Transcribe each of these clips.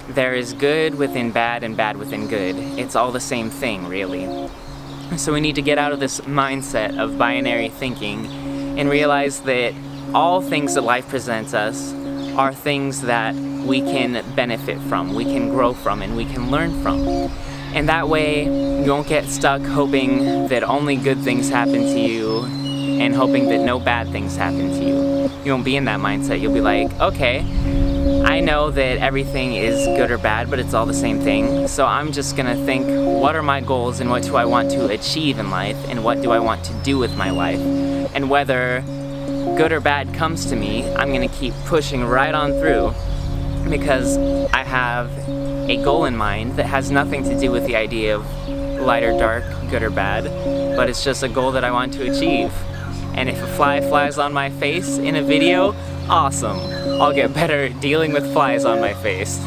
there is good within bad and bad within good. It's all the same thing, really. So we need to get out of this mindset of binary thinking and realize that all things that life presents us are things that we can benefit from, we can grow from, and we can learn from. And that way, you won't get stuck hoping that only good things happen to you and hoping that no bad things happen to you. You won't be in that mindset. You'll be like, okay, I know that everything is good or bad, but it's all the same thing. So I'm just gonna think, what are my goals and what do I want to achieve in life and what do I want to do with my life? And whether good or bad comes to me, I'm gonna keep pushing right on through because I have a goal in mind that has nothing to do with the idea of light or dark, good or bad, but it's just a goal that I want to achieve. And if a fly flies on my face in a video, awesome. I'll get better dealing with flies on my face.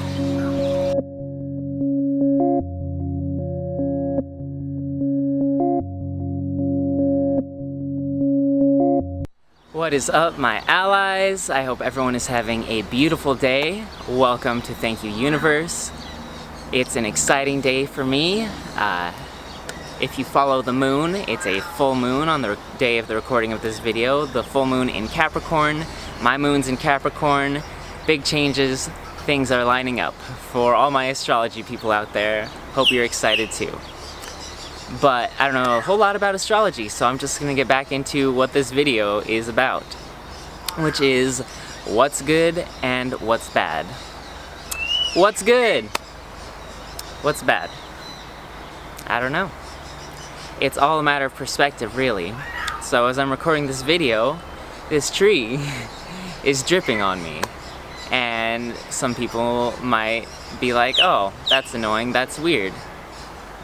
What is up, my allies? I hope everyone is having a beautiful day. Welcome to Thank You Universe. It's an exciting day for me. If you follow the moon, it's a full moon on the day of the recording of this video. The full moon in Capricorn. My moon's in Capricorn. Big changes. Things are lining up for all my astrology people out there. Hope you're excited too. But I don't know a whole lot about astrology, so I'm just gonna get back into what this video is about, which is what's good and what's bad. What's good? What's bad? I don't know. It's all a matter of perspective, really. So as I'm recording this video, this tree is dripping on me. And some people might be like, oh, that's annoying, that's weird,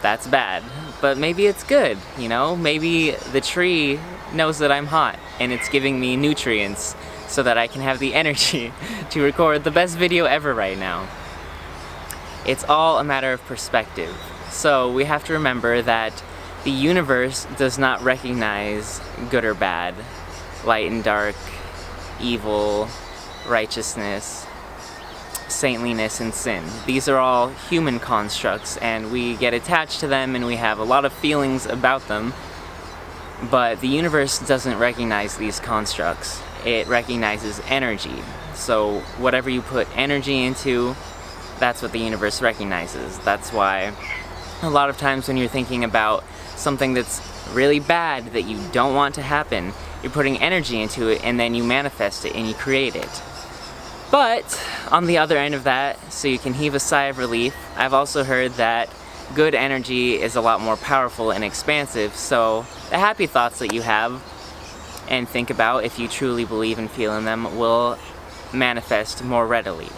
that's bad. But maybe it's good, you know? Maybe the tree knows that I'm hot and it's giving me nutrients so that I can have the energy to record the best video ever right now. It's all a matter of perspective. So we have to remember that the universe does not recognize good or bad, light and dark, evil, righteousness, saintliness, and sin. These are all human constructs, and we get attached to them and we have a lot of feelings about them, but the universe doesn't recognize these constructs. It recognizes energy. So whatever you put energy into, that's what the universe recognizes. That's why a lot of times when you're thinking about something that's really bad that you don't want to happen, you're putting energy into it and then you manifest it and you create it. But on the other end of that, so you can heave a sigh of relief, I've also heard that good energy is a lot more powerful and expansive, so the happy thoughts that you have and think about, if you truly believe and feel in them, will manifest more readily.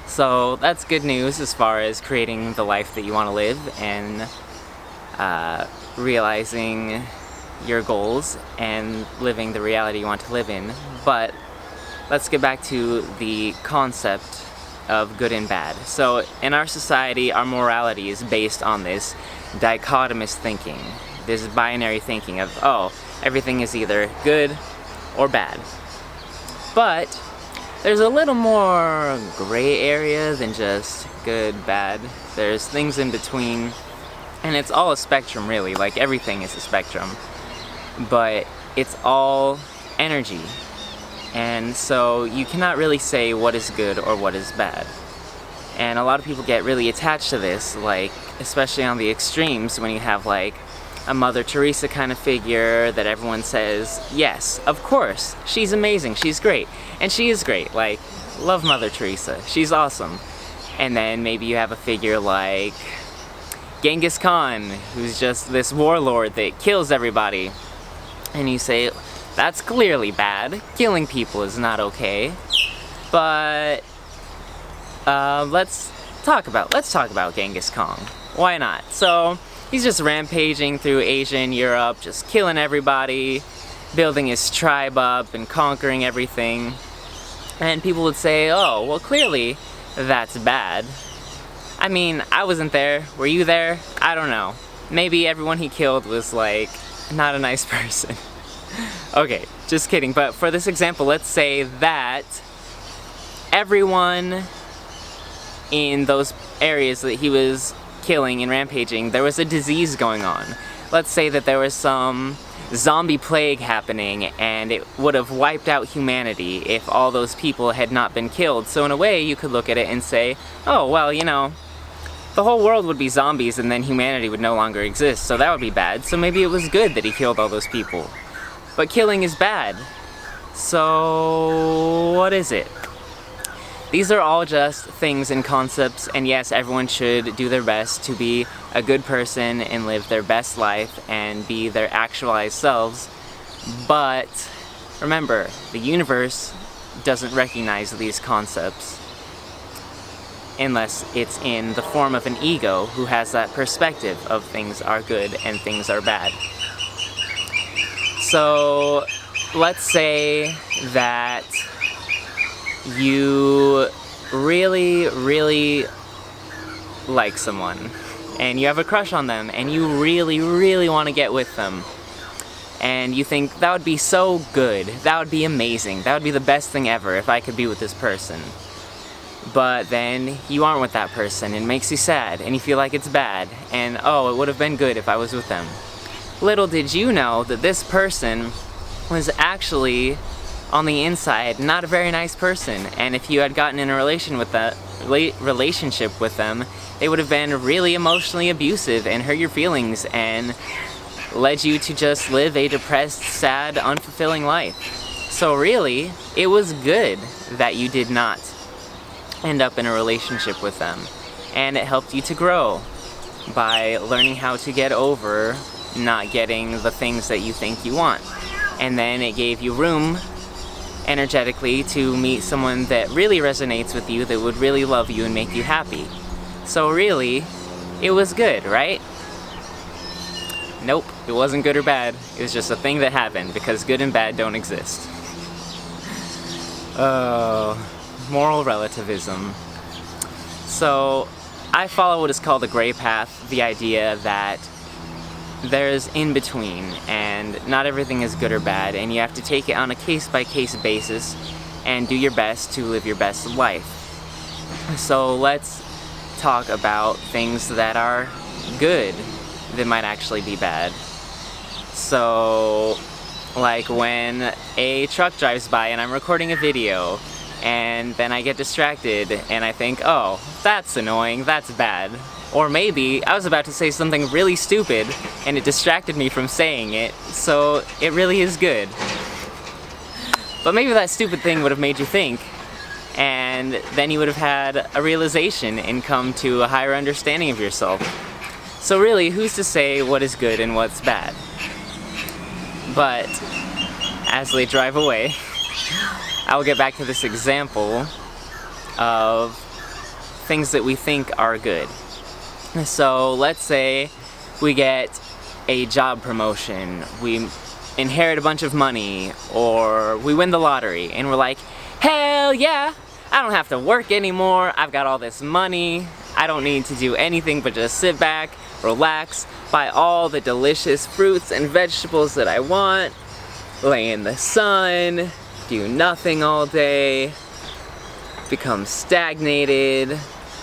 So that's good news as far as creating the life that you want to live and realizing your goals and living the reality you want to live in. But let's get back to the concept of good and bad. So in our society, our morality is based on this dichotomous thinking, this binary thinking of, oh, everything is either good or bad. But there's a little more gray area than just good, bad. There's things in between, and it's all a spectrum, really. Like, everything is a spectrum, but it's all energy. And so you cannot really say what is good or what is bad. And a lot of people get really attached to this, like, especially on the extremes, when you have like a Mother Teresa kind of figure that everyone says, yes, of course, she's amazing, she's great. And she is great, like, love Mother Teresa, she's awesome. And then maybe you have a figure like Genghis Khan, who's just this warlord that kills everybody. And you say, that's clearly bad. Killing people is not okay. But let's talk about Genghis Khan. Why not? So he's just rampaging through Asia and Europe, just killing everybody, building his tribe up and conquering everything. And people would say, oh, well, clearly that's bad. I mean, I wasn't there. Were you there? I don't know. Maybe everyone he killed was like not a nice person. Okay, just kidding. But for this example, let's say that everyone in those areas that he was killing and rampaging, there was a disease going on. Let's say that there was some zombie plague happening and it would have wiped out humanity if all those people had not been killed. So in a way, you could look at it and say, oh, well, you know, the whole world would be zombies and then humanity would no longer exist, so that would be bad. So maybe it was good that he killed all those people. But killing is bad. So what is it? These are all just things and concepts, and yes, everyone should do their best to be a good person and live their best life and be their actualized selves. But remember, the universe doesn't recognize these concepts unless it's in the form of an ego who has that perspective of things are good and things are bad. So let's say that you really like someone and you have a crush on them and you really want to get with them, and you think that would be so good, that would be amazing, that would be the best thing ever if I could be with this person. But then you aren't with that person and it makes you sad and you feel like it's bad and oh, it would have been good if I was with them. Little did you know that this person was actually on the inside not a very nice person, and if you had gotten in a relationship with them, they would have been really emotionally abusive and hurt your feelings and led you to just live a depressed, sad, unfulfilling life. So really, it was good that you did not end up in a relationship with them, and it helped you to grow by learning how to get over not getting the things that you think you want. And then it gave you room energetically to meet someone that really resonates with you, that would really love you and make you happy. So really, it was good, right? Nope, it wasn't good or bad. It was just a thing that happened because good and bad don't exist. Oh, moral relativism. So I follow what is called the gray path, the idea that there's in between and not everything is good or bad, and you have to take it on a case-by-case basis and do your best to live your best life. So let's talk about things that are good that might actually be bad. So like when a truck drives by and I'm recording a video and then I get distracted and I think, oh, that's annoying, that's bad. Or maybe I was about to say something really stupid and it distracted me from saying it, so it really is good. But maybe that stupid thing would have made you think, and then you would have had a realization and come to a higher understanding of yourself. So really, who's to say what is good and what's bad? But as they drive away, I will get back to this example of things that we think are good. So let's say we get a job promotion, we inherit a bunch of money, or we win the lottery and we're like, hell yeah, I don't have to work anymore, I've got all this money, I don't need to do anything but just sit back, relax, buy all the delicious fruits and vegetables that I want, lay in the sun, do nothing all day, become stagnated,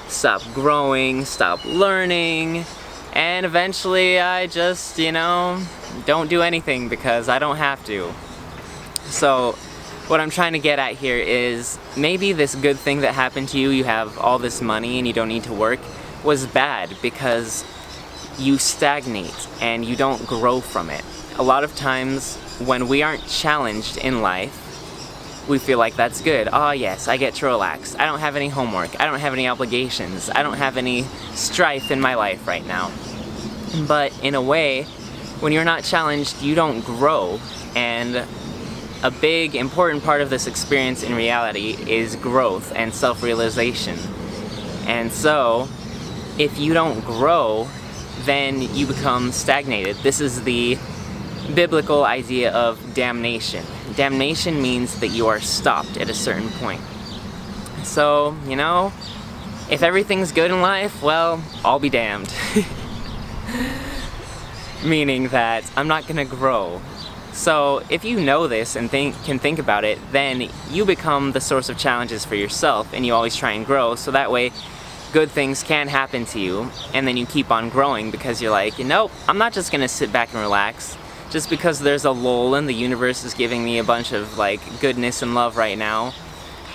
stop growing, stop learning, and eventually I just, don't do anything because I don't have to. So what I'm trying to get at here is maybe this good thing that happened to you, you have all this money and you don't need to work, was bad because you stagnate and you don't grow from it. A lot of times when we aren't challenged in life, we feel like that's good. Oh yes, I get to relax. I don't have any homework. I don't have any obligations. I don't have any strife in my life right now. But in a way, when you're not challenged, you don't grow. And a big, important part of this experience in reality is growth and self-realization. And so, if you don't grow, then you become stagnated. This is the biblical idea of damnation. Damnation means that you are stopped at a certain point. So, if everything's good in life, well, I'll be damned. Meaning that I'm not gonna grow. So if you know this and can think about it, then you become the source of challenges for yourself and you always try and grow, so that way good things can happen to you, and then you keep on growing because you're like, nope, I'm not just gonna sit back and relax. Just because there's a lull and the universe is giving me a bunch of like goodness and love right now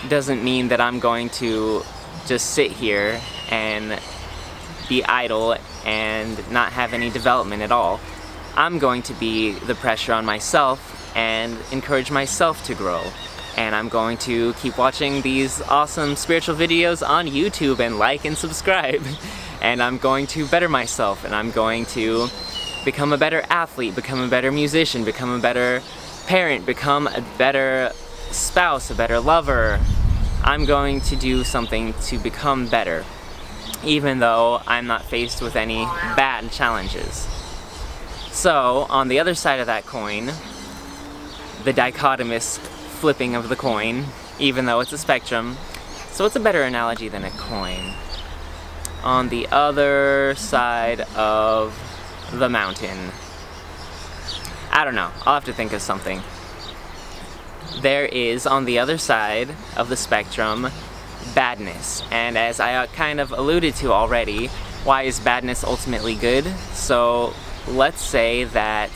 doesn't mean that I'm going to just sit here and be idle and not have any development at all. I'm going to be the pressure on myself and encourage myself to grow. And I'm going to keep watching these awesome spiritual videos on YouTube and like and subscribe. And I'm going to better myself, and I'm going to become a better athlete, become a better musician, become a better parent, become a better spouse, a better lover. I'm going to do something to become better, even though I'm not faced with any bad challenges. So, on the other side of that coin, the dichotomous flipping of the coin, even though it's a spectrum. So what's a better analogy than a coin? On the other side of the mountain. I don't know. I'll have to think of something. There is, on the other side of the spectrum, badness. And as I kind of alluded to already, why is badness ultimately good? So let's say that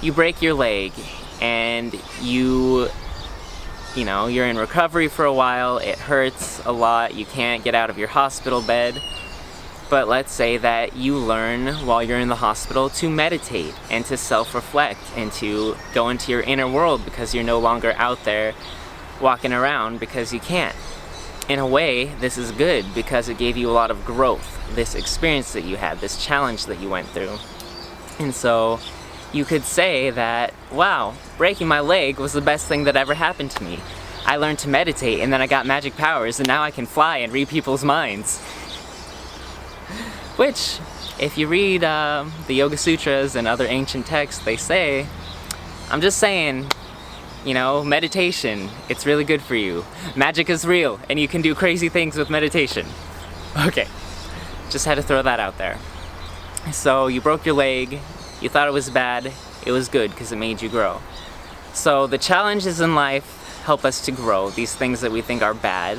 you break your leg and you're in recovery for a while, it hurts a lot, you can't get out of your hospital bed, but let's say that you learn while you're in the hospital to meditate and to self-reflect and to go into your inner world because you're no longer out there walking around because you can't. In a way, this is good because it gave you a lot of growth, this experience that you had, this challenge that you went through. And so you could say that, wow, breaking my leg was the best thing that ever happened to me. I learned to meditate, and then I got magic powers, and now I can fly and read people's minds. Which, if you read the Yoga Sutras and other ancient texts, they say, I'm just saying, meditation, it's really good for you. Magic is real, and you can do crazy things with meditation. Okay, just had to throw that out there. So you broke your leg, you thought it was bad, it was good because it made you grow. So the challenges in life help us to grow, these things that we think are bad.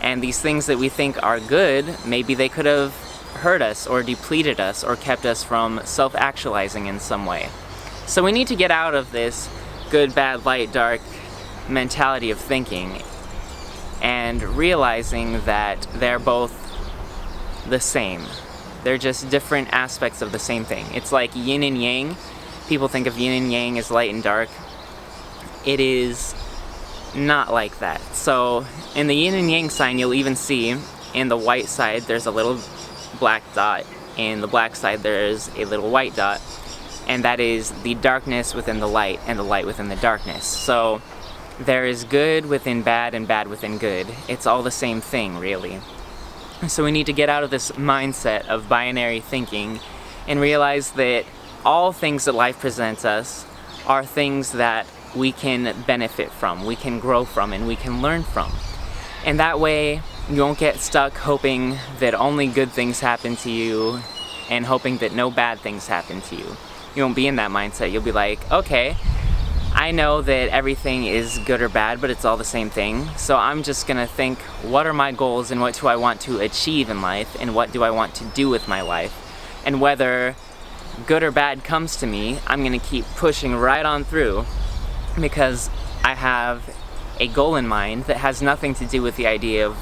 And these things that we think are good, maybe they could have hurt us or depleted us or kept us from self-actualizing in some way. So we need to get out of this good, bad, light, dark mentality of thinking and realizing that they're both the same. They're just different aspects of the same thing. It's like yin and yang. People think of yin and yang as light and dark. It is not like that. So in the yin and yang sign, you'll even see in the white side there's a little black dot. In the black side there's a little white dot. And that is the darkness within the light and the light within the darkness. So there is good within bad and bad within good. It's all the same thing, really. So we need to get out of this mindset of binary thinking and realize that all things that life presents us are things that we can benefit from, we can grow from, and we can learn from. And that way, you won't get stuck hoping that only good things happen to you and hoping that no bad things happen to you. You won't be in that mindset. You'll be like, okay, I know that everything is good or bad, but it's all the same thing. So I'm just gonna think, what are my goals and what do I want to achieve in life and what do I want to do with my life? And whether good or bad comes to me, I'm gonna keep pushing right on through because I have a goal in mind that has nothing to do with the idea of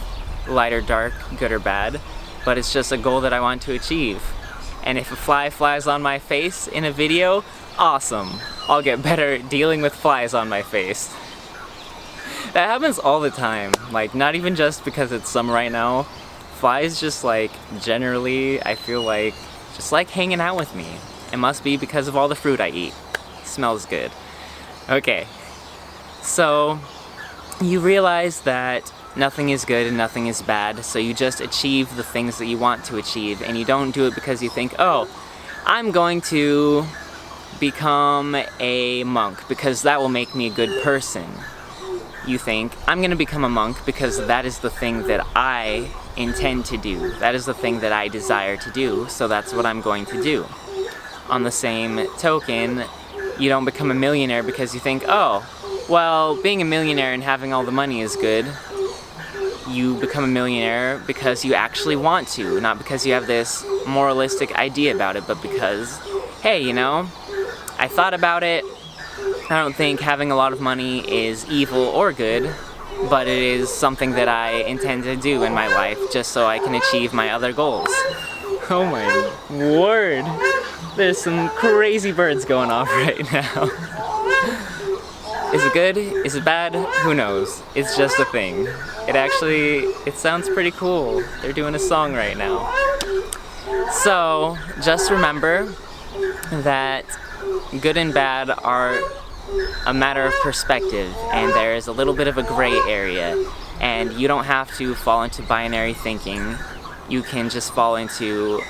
light or dark, good or bad, but it's just a goal that I want to achieve. And if a fly flies on my face in a video, awesome. I'll get better at dealing with flies on my face. That happens all the time. Like, not even just because it's summer right now. Flies just generally, I feel like, just hanging out with me. It must be because of all the fruit I eat. Smells good. Okay. So, you realize that nothing is good and nothing is bad, so you just achieve the things that you want to achieve, and you don't do it because you think, oh, I'm going to become a monk because that will make me a good person. You think, I'm going to become a monk because that is the thing that I intend to do. That is the thing that I desire to do, so that's what I'm going to do. On the same token, you don't become a millionaire because you think, oh, well, being a millionaire and having all the money is good. you become a millionaire because you actually want to, not because you have this moralistic idea about it, but because, hey, you know, I thought about it. I don't think having a lot of money is evil or good, but it is something that I intend to do in my life just so I can achieve my other goals. Oh my word! There's some crazy birds going off right now. Is it good? Is it bad? Who knows? It's just a thing. It sounds pretty cool. They're doing a song right now. So, just remember that good and bad are a matter of perspective, and there is a little bit of a gray area, and you don't have to fall into binary thinking. You can just fall into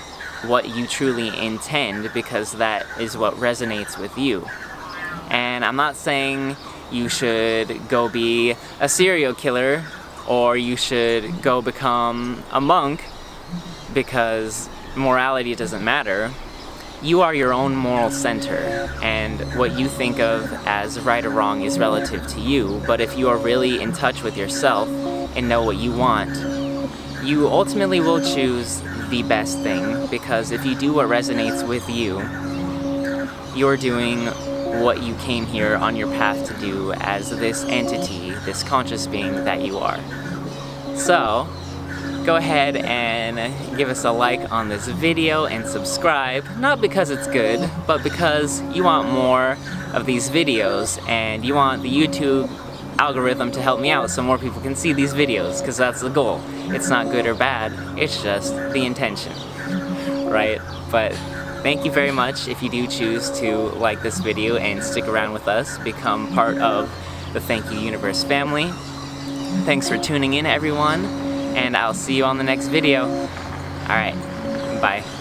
what you truly intend, because that is what resonates with you. And I'm not saying you should go be a serial killer or you should go become a monk, because morality doesn't matter. You are your own moral center, and what you think of as right or wrong is relative to you. But if you are really in touch with yourself and know what you want, you ultimately will choose the best thing, because if you do what resonates with you, you're doing what you came here on your path to do as this entity, this conscious being that you are. So, go ahead and give us a like on this video and subscribe, not because it's good, but because you want more of these videos and you want the YouTube algorithm to help me out so more people can see these videos, because that's the goal. It's not good or bad, it's just the intention, right? But thank you very much if you do choose to like this video and stick around with us, become part of the Thank You Universe family. Thanks for tuning in, everyone, and I'll see you on the next video. Alright, bye.